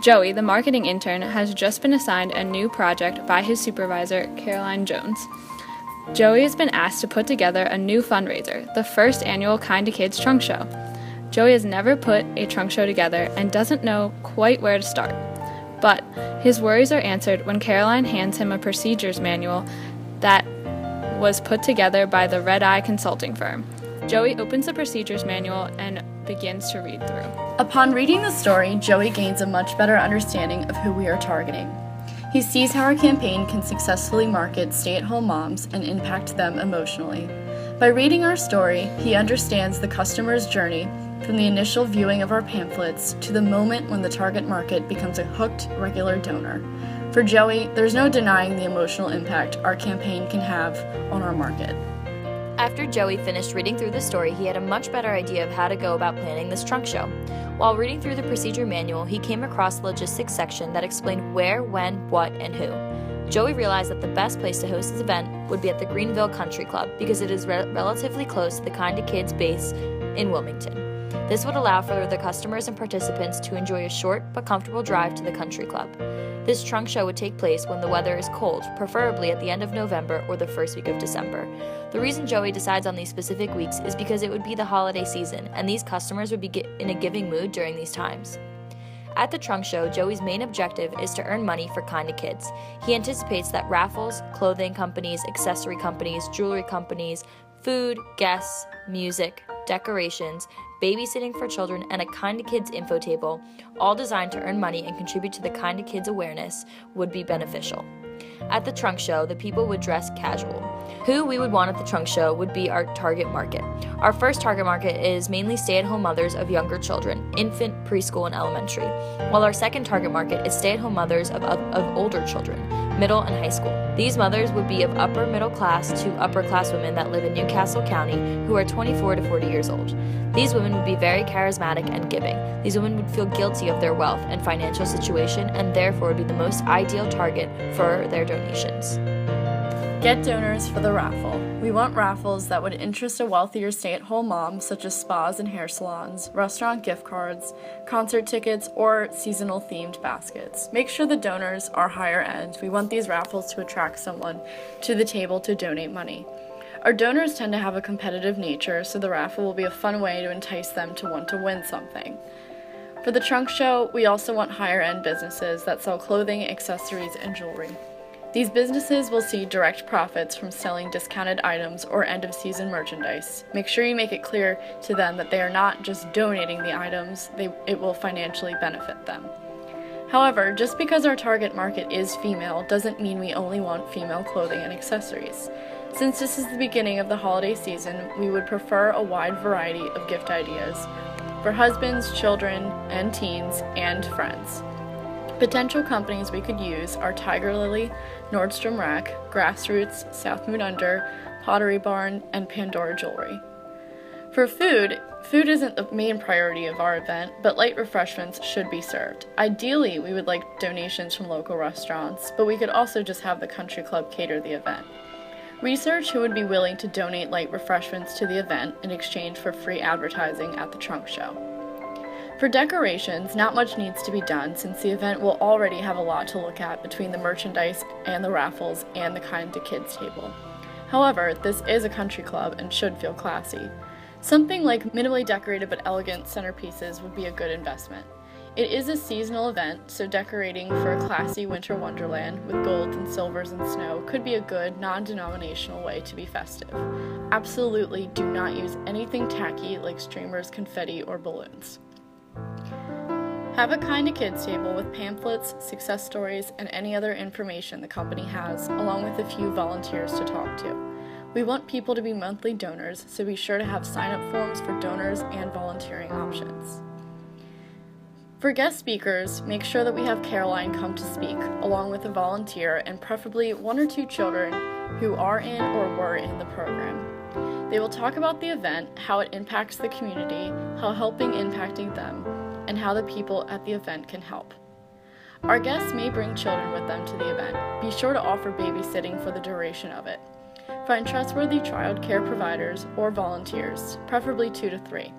Joey, the marketing intern, has just been assigned a new project by his supervisor, Caroline Jones. Joey has been asked to put together a new fundraiser, the first annual Kinda Kids Trunk Show. Joey has never put a trunk show together and doesn't know quite where to start. But his worries are answered when Caroline hands him a procedures manual that was put together by the Red Eye consulting firm. Joey opens the procedures manual and begins to read through. Upon reading the story, Joey gains a much better understanding of who we are targeting. He sees how our campaign can successfully market stay-at-home moms and impact them emotionally. By reading our story, he understands the customer's journey from the initial viewing of our pamphlets to the moment when the target market becomes a hooked, regular donor. For Joey, there's no denying the emotional impact our campaign can have on our market. After Joey finished reading through the story, he had a much better idea of how to go about planning this trunk show. While reading through the procedure manual, he came across the logistics section that explained where, when, what, and who. Joey realized that the best place to host this event would be at the Greenville Country Club because it is relatively close to the Kinda Kids base in Wilmington. This would allow for the customers and participants to enjoy a short but comfortable drive to the country club. This trunk show would take place when the weather is cold, preferably at the end of November or the first week of December. The reason Joey decides on these specific weeks is because it would be the holiday season, and these customers would be in a giving mood during these times. At the trunk show, Joey's main objective is to earn money for Kinda Kids. He anticipates that raffles, clothing companies, accessory companies, jewelry companies, food, guests, music, decorations, babysitting for children, and a Kinda Kids info table, all designed to earn money and contribute to the Kinda Kids awareness, would be beneficial. At the trunk show, the people would dress casual. Who we would want at the trunk show would be our target market. Our first target market is mainly stay-at-home mothers of younger children, infant, preschool, and elementary, while our second target market is stay-at-home mothers of older children, middle and high school. These mothers would be of upper middle class to upper class women that live in Newcastle County who are 24 to 40 years old. These women would be very charismatic and giving. These women would feel guilty of their wealth and financial situation and therefore would be the most ideal target for their donations. Get donors for the raffle. We want raffles that would interest a wealthier stay-at-home mom, such as spas and hair salons, restaurant gift cards, concert tickets, or seasonal themed baskets. Make sure the donors are higher end. We want these raffles to attract someone to the table to donate money. Our donors tend to have a competitive nature, so the raffle will be a fun way to entice them to want to win something. For the trunk show, we also want higher-end businesses that sell clothing, accessories, and jewelry. These businesses will see direct profits from selling discounted items or end-of-season merchandise. Make sure you make it clear to them that they are not just donating the items, it will financially benefit them. However, just because our target market is female doesn't mean we only want female clothing and accessories. Since this is the beginning of the holiday season, we would prefer a wide variety of gift ideas for husbands, children, and teens, and friends. Potential companies we could use are Tiger Lily, Nordstrom Rack, Grassroots, South Moon Under, Pottery Barn, and Pandora Jewelry. For food isn't the main priority of our event, but light refreshments should be served. Ideally, we would like donations from local restaurants, but we could also just have the country club cater the event. Research who would be willing to donate light refreshments to the event in exchange for free advertising at the trunk show. For decorations, not much needs to be done since the event will already have a lot to look at between the merchandise and the raffles and the Kinda Kids table. However, this is a country club and should feel classy. Something like minimally decorated but elegant centerpieces would be a good investment. It is a seasonal event, so decorating for a classy winter wonderland with golds and silvers and snow could be a good, non-denominational way to be festive. Absolutely do not use anything tacky like streamers, confetti, or balloons. Have a Kinda Kids table with pamphlets, success stories, and any other information the company has, along with a few volunteers to talk to. We want people to be monthly donors, so be sure to have sign-up forms for donors and volunteering options. For guest speakers, make sure that we have Caroline come to speak, along with a volunteer and preferably 1 or 2 children who are in or were in the program. They will talk about the event, how it impacts the community, how helping impacting them, and how the people at the event can help. Our guests may bring children with them to the event. Be sure to offer babysitting for the duration of it. Find trustworthy child care providers or volunteers, preferably 2 to 3.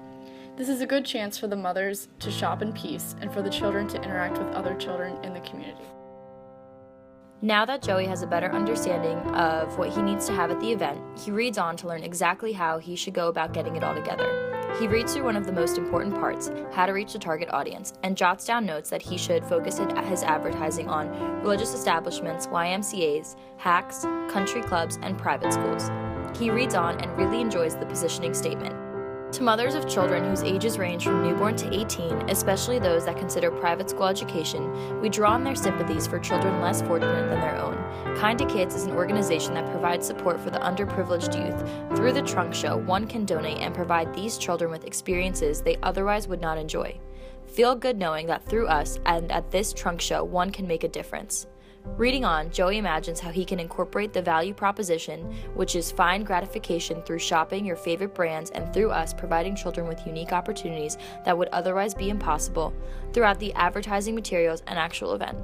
This is a good chance for the mothers to shop in peace and for the children to interact with other children in the community. Now that Joey has a better understanding of what he needs to have at the event, he reads on to learn exactly how he should go about getting it all together. He reads through one of the most important parts, how to reach the target audience, and jots down notes that he should focus his advertising on religious establishments, YMCAs, hacks, country clubs, and private schools. He reads on and really enjoys the positioning statement. To mothers of children whose ages range from newborn to 18, especially those that consider private school education, we draw on their sympathies for children less fortunate than their own. Kind to Kids is an organization that provides support for the underprivileged youth. Through the Trunk Show, one can donate and provide these children with experiences they otherwise would not enjoy. Feel good knowing that through us and at this Trunk Show, one can make a difference. Reading on, Joey imagines how he can incorporate the value proposition, which is find gratification through shopping your favorite brands and through us providing children with unique opportunities that would otherwise be impossible, throughout the advertising materials and actual event.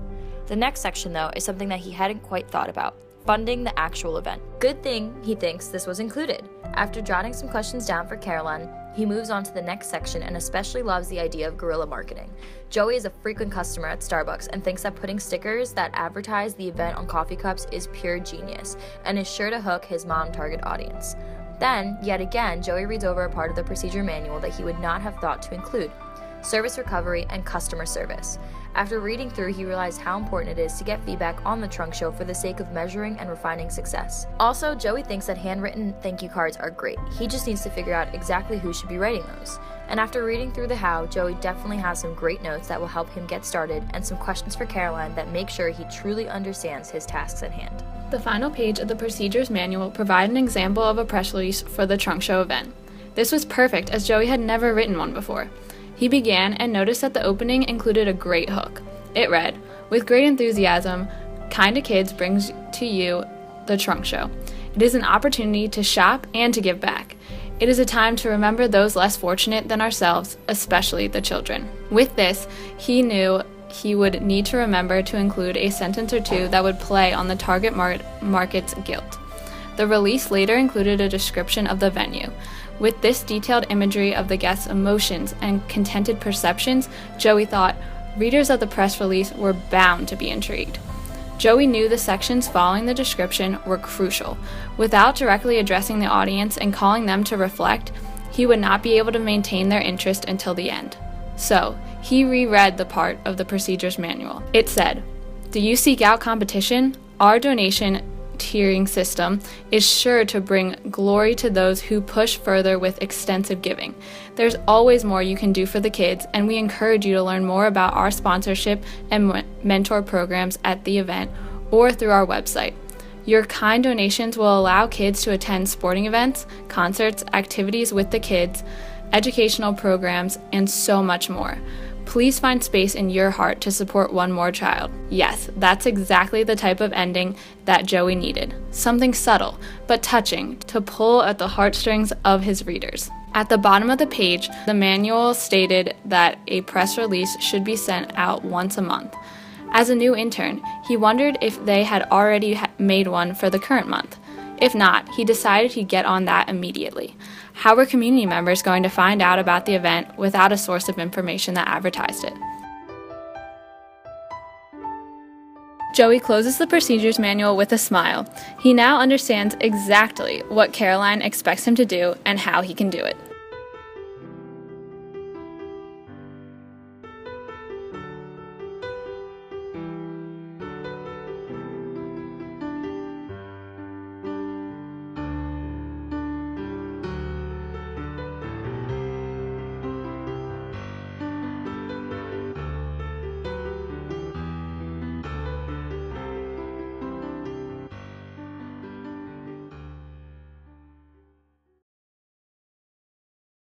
The next section, though, is something that he hadn't quite thought about: funding the actual event. Good thing he thinks this was included. After jotting some questions down for Caroline, he moves on to the next section and especially loves the idea of guerrilla marketing. Joey is a frequent customer at Starbucks and thinks that putting stickers that advertise the event on coffee cups is pure genius and is sure to hook his mom target audience. Then, yet again, Joey reads over a part of the procedure manual that he would not have thought to include: service recovery and customer service. After reading through, he realized how important it is to get feedback on the Trunk Show for the sake of measuring and refining success. Also, Joey thinks that handwritten thank you cards are great. He just needs to figure out exactly who should be writing those. And after reading through the how, Joey definitely has some great notes that will help him get started and some questions for Caroline that make sure he truly understands his tasks at hand. The final page of the procedures manual provided an example of a press release for the Trunk Show event. This was perfect as Joey had never written one before. He began and noticed that the opening included a great hook. It read, "With great enthusiasm, Kind to Kids brings to you the Trunk Show. It is an opportunity to shop and to give back. It is a time to remember those less fortunate than ourselves, especially the children." With this, he knew he would need to remember to include a sentence or two that would play on the target market's guilt. The release later included a description of the venue. With this detailed imagery of the guests' emotions and contented perceptions, Joey thought readers of the press release were bound to be intrigued. Joey knew the sections following the description were crucial. Without directly addressing the audience and calling them to reflect, he would not be able to maintain their interest until the end. So, he reread the part of the procedures manual. It said, "Do you seek out competition? Our donation tiering system is sure to bring glory to those who push further with extensive giving. There's always more you can do for the kids, and we encourage you to learn more about our sponsorship and mentor programs at the event or through our website. Your kind donations will allow kids to attend sporting events, concerts, activities with the kids, educational programs, and so much more. Please find space in your heart to support one more child." Yes, that's exactly the type of ending that Joey needed. Something subtle, but touching, to pull at the heartstrings of his readers. At the bottom of the page, the manual stated that a press release should be sent out once a month. As a new intern, he wondered if they had already made one for the current month. If not, he decided he'd get on that immediately. How were community members going to find out about the event without a source of information that advertised it? Joey closes the procedures manual with a smile. He now understands exactly what Caroline expects him to do and how he can do it.